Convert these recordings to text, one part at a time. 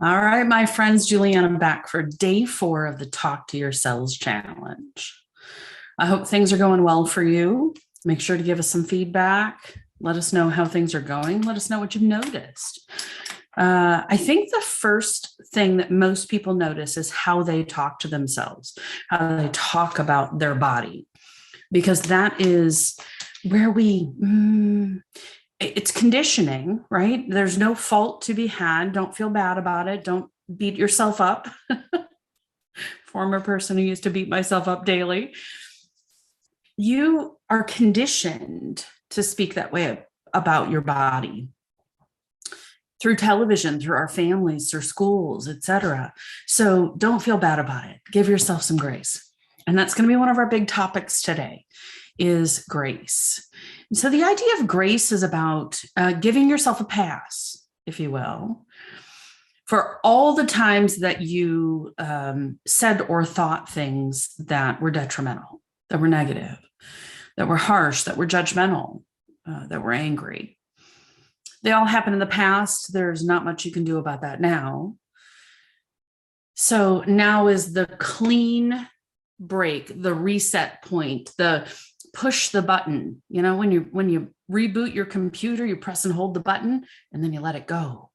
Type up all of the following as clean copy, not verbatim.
All right, my friends, Juliana back for day 4 of the Talk to Your Cells Challenge. I hope things are going well for you. Make sure to give us some feedback. Let us know how things are going. Let us know what you've noticed. I think the first thing that most people notice is how they talk to themselves, how they talk about their body, because that is where it's conditioning, right? There's no fault to be had. Don't feel bad about it. Don't beat yourself up. Former person who used to beat myself up daily. You are conditioned to speak that way about your body through television, through our families, through schools, etc. So don't feel bad about it. Give yourself some grace. And that's going to be one of our big topics today is grace. And so the idea of grace is about giving yourself a pass, if you will, for all the times that you said or thought things that were detrimental, that were negative, that were harsh, that were judgmental, that were angry. They all happened in the past. There's not much you can do about that now. So now is the clean break, the reset point, the push the button. You know, when you reboot your computer, you press and hold the button and then you let it go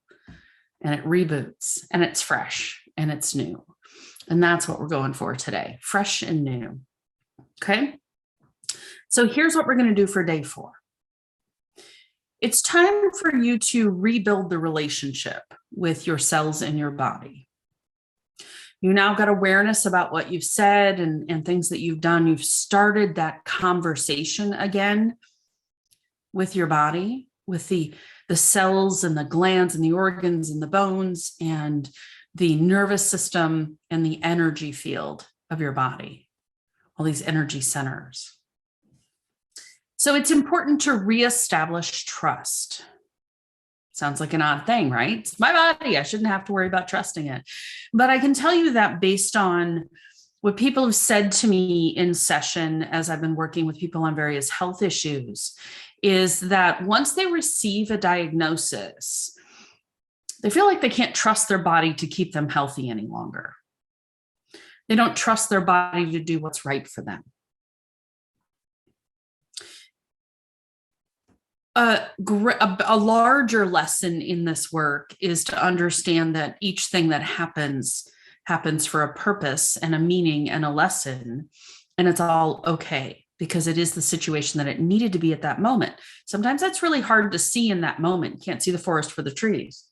and it reboots and it's fresh and it's new. And that's what we're going for today. Fresh and new. Okay. So here's what we're going to do for day 4. It's time for you to rebuild the relationship with your cells in your body. You now got awareness about what you've said and things that you've done. You've started that conversation again with your body, with the cells and the glands and the organs and the bones and the nervous system and the energy field of your body, all these energy centers. So it's important to reestablish trust. Sounds like an odd thing, right? It's my body. I shouldn't have to worry about trusting it. But I can tell you that based on what people have said to me in session as I've been working with people on various health issues, is that once they receive a diagnosis, they feel like they can't trust their body to keep them healthy any longer. They don't trust their body to do what's right for them. A larger lesson in this work is to understand that each thing that happens for a purpose and a meaning and a lesson, and it's all okay because it is the situation that it needed to be at that moment. Sometimes that's really hard to see in that moment. You can't see the forest for the trees.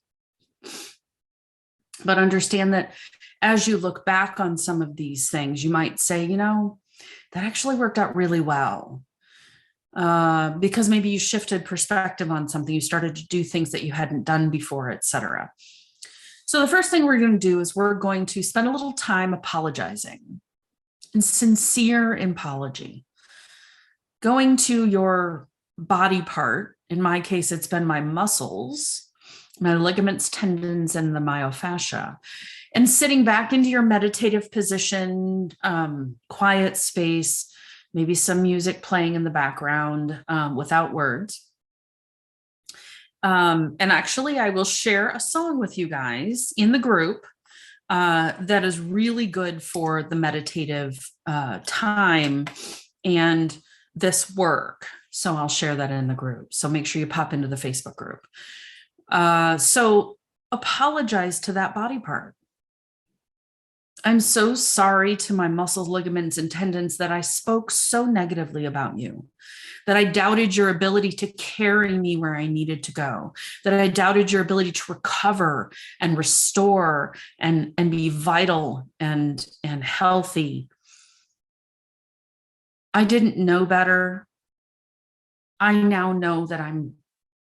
But understand that as you look back on some of these things, you might say, you know, that actually worked out really well. Because maybe you shifted perspective on something, you started to do things that you hadn't done before, etc. So the first thing we're going to do is we're going to spend a little time apologizing, and sincere apology. Going to your body part, in my case, it's been my muscles, my ligaments, tendons, and the myofascia, and sitting back into your meditative position, quiet space, maybe some music playing in the background without words. And actually, I will share a song with you guys in the group that is really good for the meditative time and this work. So I'll share that in the group. So make sure you pop into the Facebook group. So apologize to that body part. I'm so sorry to my muscles, ligaments, and tendons that I spoke so negatively about you, that I doubted your ability to carry me where I needed to go, that I doubted your ability to recover and restore and be vital and healthy. I didn't know better. I now know that I'm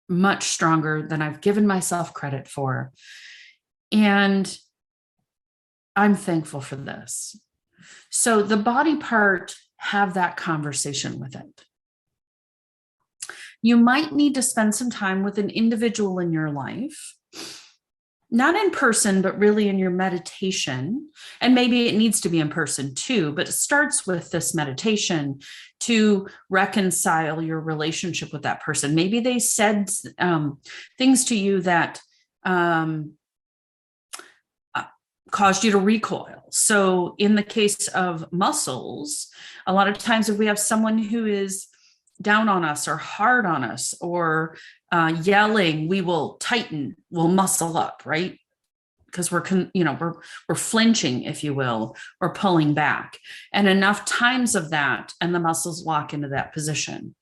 much stronger than I've given myself credit for. And I'm thankful for this. So the body part, have that conversation with it. You might need to spend some time with an individual in your life, not in person, but really in your meditation. And maybe it needs to be in person too, but it starts with this meditation to reconcile your relationship with that person. Maybe they said things to you that caused you to recoil. So in the case of muscles, a lot of times if we have someone who is down on us or hard on us or yelling, we will tighten, we'll muscle up, right? Because we're flinching, if you will, or pulling back. And enough times of that, and the muscles lock into that position.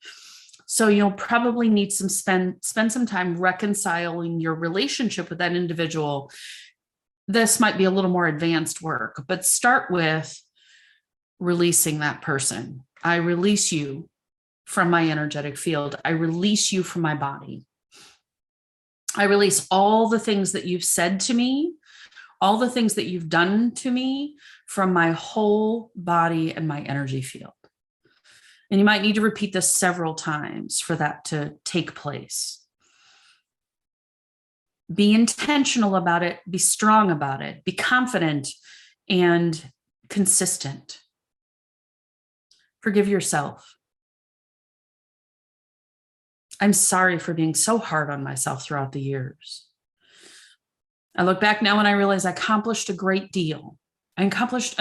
So you'll probably need spend some time reconciling your relationship with that individual. This might be a little more advanced work, but start with releasing that person. I release you from my energetic field. I release you from my body. I release all the things that you've said to me, all the things that you've done to me from my whole body and my energy field. And you might need to repeat this several times for that to take place. Be intentional about it, be strong about it, be confident and consistent. Forgive yourself. I'm sorry for being so hard on myself throughout the years. I look back now and I realize I accomplished a great deal. I accomplished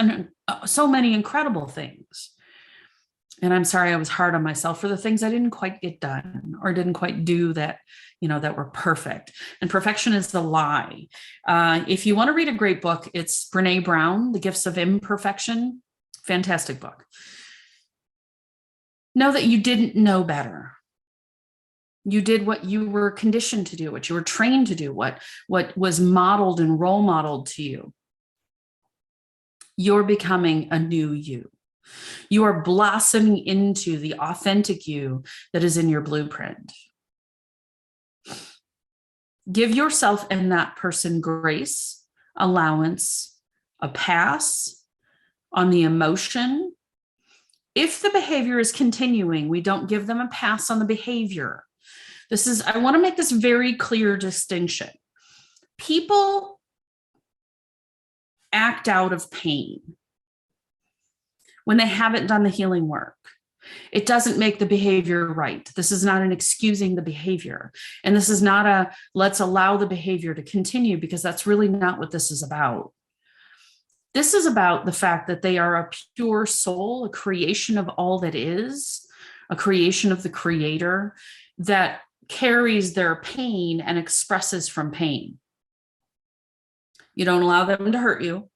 so many incredible things. And I'm sorry I was hard on myself for the things I didn't quite get done or didn't quite do that, that were perfect. And perfection is the lie. If you want to read a great book, it's Brené Brown, The Gifts of Imperfection. Fantastic book. Know that you didn't know better. You did what you were conditioned to do, what you were trained to do, what was modeled and role modeled to you. You're becoming a new you. You are blossoming into the authentic you that is in your blueprint. Give yourself and that person grace, allowance, a pass on the emotion. If the behavior is continuing, we don't give them a pass on the behavior. I want to make this very clear distinction. People act out of pain when they haven't done the healing work. It doesn't make the behavior right. This is not an excusing the behavior. And this is not a let's allow the behavior to continue, because that's really not what this is about. This is about the fact that they are a pure soul, a creation of all that is, a creation of the Creator that carries their pain and expresses from pain. You don't allow them to hurt you.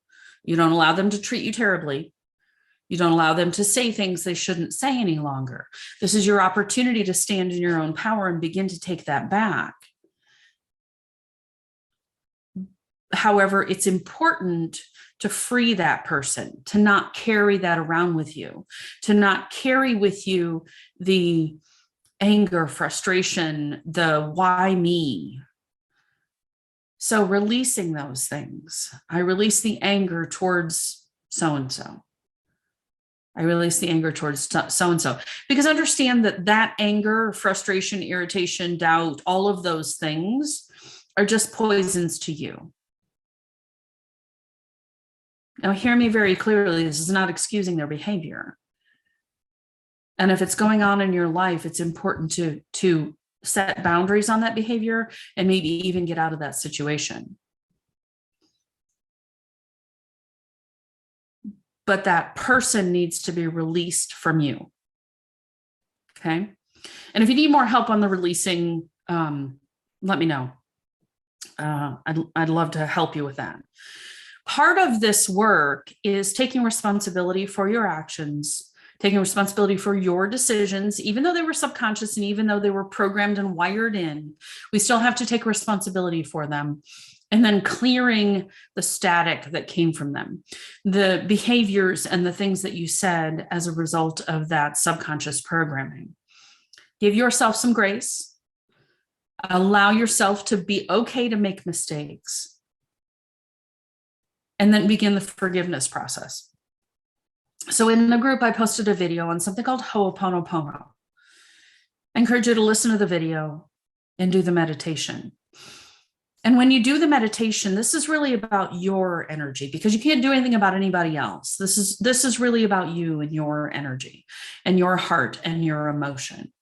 You don't allow them to treat you terribly. You don't allow them to say things they shouldn't say any longer. This is your opportunity to stand in your own power and begin to take that back. However, it's important to free that person, to not carry that around with you, to not carry with you the anger, frustration, the why me. So releasing those things. I release the anger towards so-and-so. I release the anger towards so-and-so, because understand that anger, frustration, irritation, doubt, all of those things are just poisons to you. Now, hear me very clearly. This is not excusing their behavior. And if it's going on in your life, it's important to set boundaries on that behavior and maybe even get out of that situation. But that person needs to be released from you. Okay. And if you need more help on the releasing, let me know. I'd love to help you with that. Part of this work is taking responsibility for your actions, taking responsibility for your decisions, even though they were subconscious and even though they were programmed and wired in, we still have to take responsibility for them. And then clearing the static that came from them, the behaviors and the things that you said as a result of that subconscious programming. Give yourself some grace. Allow yourself to be okay to make mistakes. And then begin the forgiveness process. So in the group, I posted a video on something called Ho'oponopono. I encourage you to listen to the video and do the meditation. And when you do the meditation, this is really about your energy, because you can't do anything about anybody else. This is really about you and your energy and your heart and your emotion.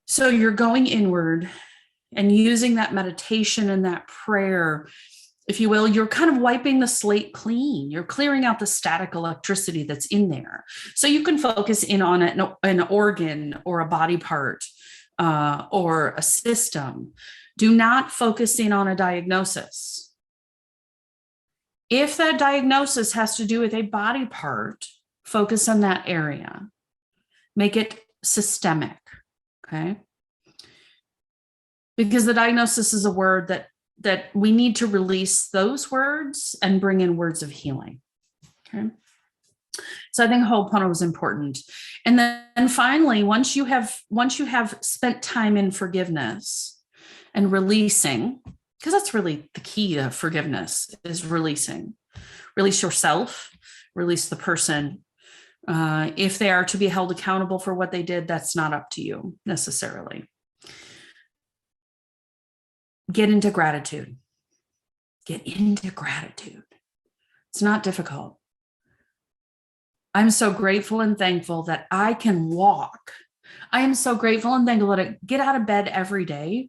So you're going inward and using that meditation and that prayer if you will, you're kind of wiping the slate clean. You're clearing out the static electricity that's in there. So you can focus in on an organ or a body part or a system. Do not focus in on a diagnosis. If that diagnosis has to do with a body part, focus on that area. Make it systemic, okay? Because the diagnosis is a word that we need to release those words and bring in words of healing, okay? So I think Ho'oponopono is important. And then finally, once you have spent time in forgiveness and releasing, because that's really the key to forgiveness, is releasing. Release yourself, release the person. If they are to be held accountable for what they did, that's not up to you necessarily. Get into gratitude. Get into gratitude. It's not difficult. I'm so grateful and thankful that I can walk. I am so grateful and thankful that I get out of bed every day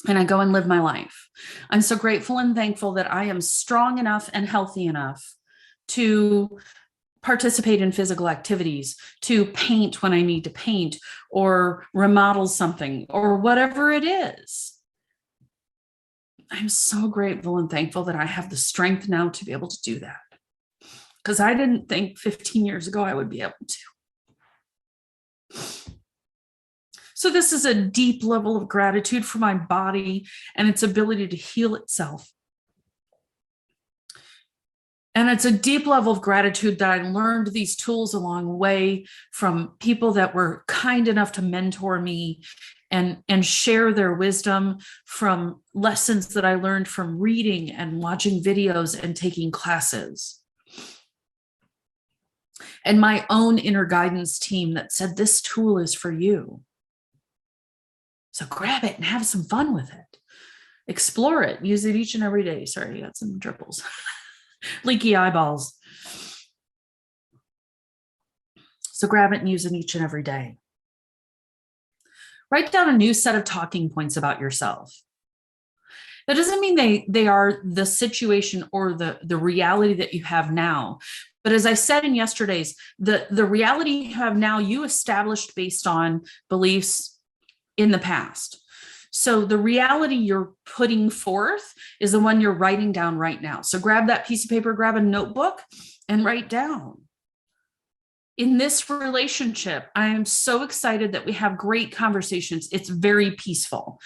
and I go and live my life. I'm so grateful and thankful that I am strong enough and healthy enough to participate in physical activities, to paint when I need to paint or remodel something or whatever it is. I'm so grateful and thankful that I have the strength now to be able to do that, because I didn't think 15 years ago I would be able to. So this is a deep level of gratitude for my body and its ability to heal itself. And it's a deep level of gratitude that I learned these tools along the way from people that were kind enough to mentor me and share their wisdom, from lessons that I learned from reading and watching videos and taking classes. And my own inner guidance team that said, this tool is for you. So grab it and have some fun with it. Explore it. Use it each and every day. Sorry, I got some dribbles. Leaky eyeballs. So grab it and use it each and every day. Write down a new set of talking points about yourself. That doesn't mean they are the situation or the reality that you have now. But as I said in yesterday's, the reality you have now, you established based on beliefs in the past. So the reality you're putting forth is the one you're writing down right now. So grab that piece of paper, grab a notebook, and write down. In this relationship, I am so excited that we have great conversations. It's very peaceful.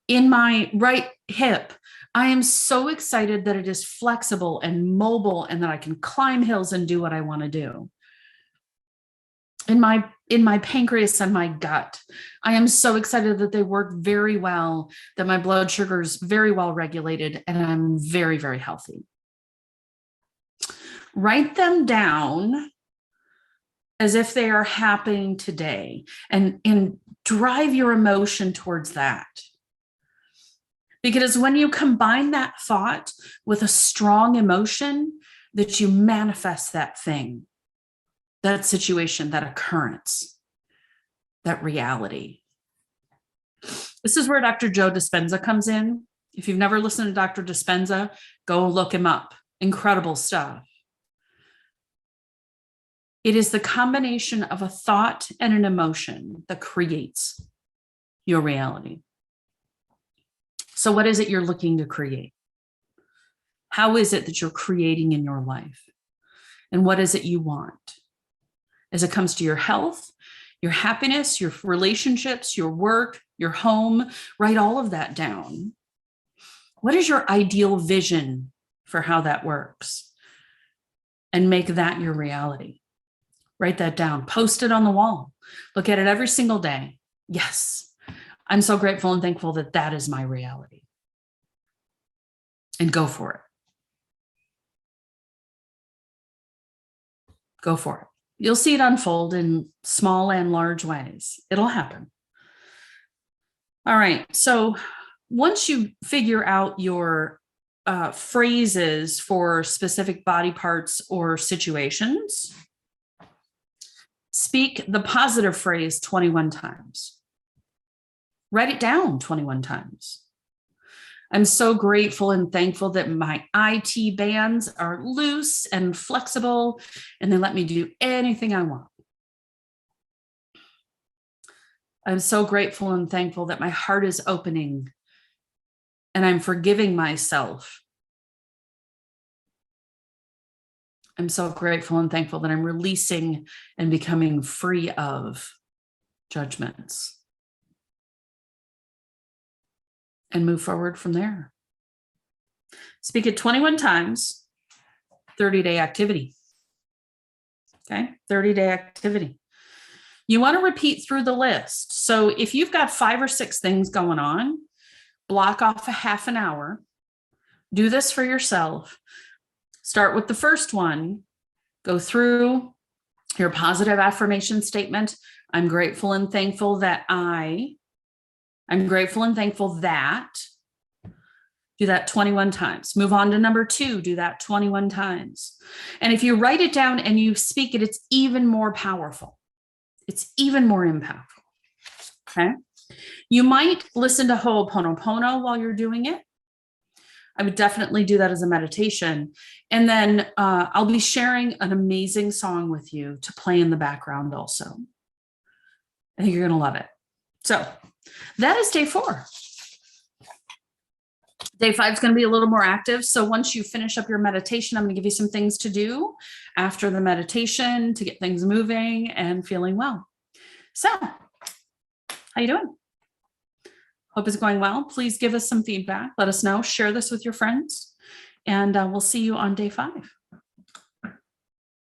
In my right hip, I am so excited that it is flexible and mobile and that I can climb hills and do what I want to do. In my pancreas and my gut, I am so excited that they work very well, that my blood sugar is very well regulated, and I'm very, very healthy. Write them down as if they are happening today and drive your emotion towards that. Because when you combine that thought with a strong emotion, that you manifest that thing, that situation, that occurrence, that reality. This is where Dr. Joe Dispenza comes in. If you've never listened to Dr. Dispenza, go look him up. Incredible stuff. It is the combination of a thought and an emotion that creates your reality. So what is it you're looking to create? How is it that you're creating in your life? And what is it you want? As it comes to your health, your happiness, your relationships, your work, your home, write all of that down. What is your ideal vision for how that works? And make that your reality. Write that down, post it on the wall. Look at it every single day. Yes, I'm so grateful and thankful that that is my reality. And go for it. Go for it. You'll see it unfold in small and large ways. It'll happen. All right. So once you figure out your phrases for specific body parts or situations, speak the positive phrase 21 times. Write it down 21 times. I'm so grateful and thankful that my IT bands are loose and flexible, and they let me do anything I want. I'm so grateful and thankful that my heart is opening and I'm forgiving myself. I'm so grateful and thankful that I'm releasing and becoming free of judgments. And move forward from there. Speak it 21 times, 30-day activity. Okay, 30-day activity. You want to repeat through the list. So if you've got 5 or 6 things going on, block off a half an hour. Do this for yourself. Start with the first one. Go through your positive affirmation statement. I'm grateful and thankful that I'm grateful and thankful that. Do that 21 times. Move on to number 2. Do that 21 times. And if you write it down and you speak it, it's even more powerful. It's even more impactful. Okay. You might listen to Ho'oponopono while you're doing it. I would definitely do that as a meditation. And then I'll be sharing an amazing song with you to play in the background also. I think you're going to love it. So that is day 4. Day 5 is going to be a little more active. So once you finish up your meditation, I'm going to give you some things to do after the meditation to get things moving and feeling well. So how you doing? Hope it's going well. Please give us some feedback. Let us know. Share this with your friends. And we'll see you on day 5.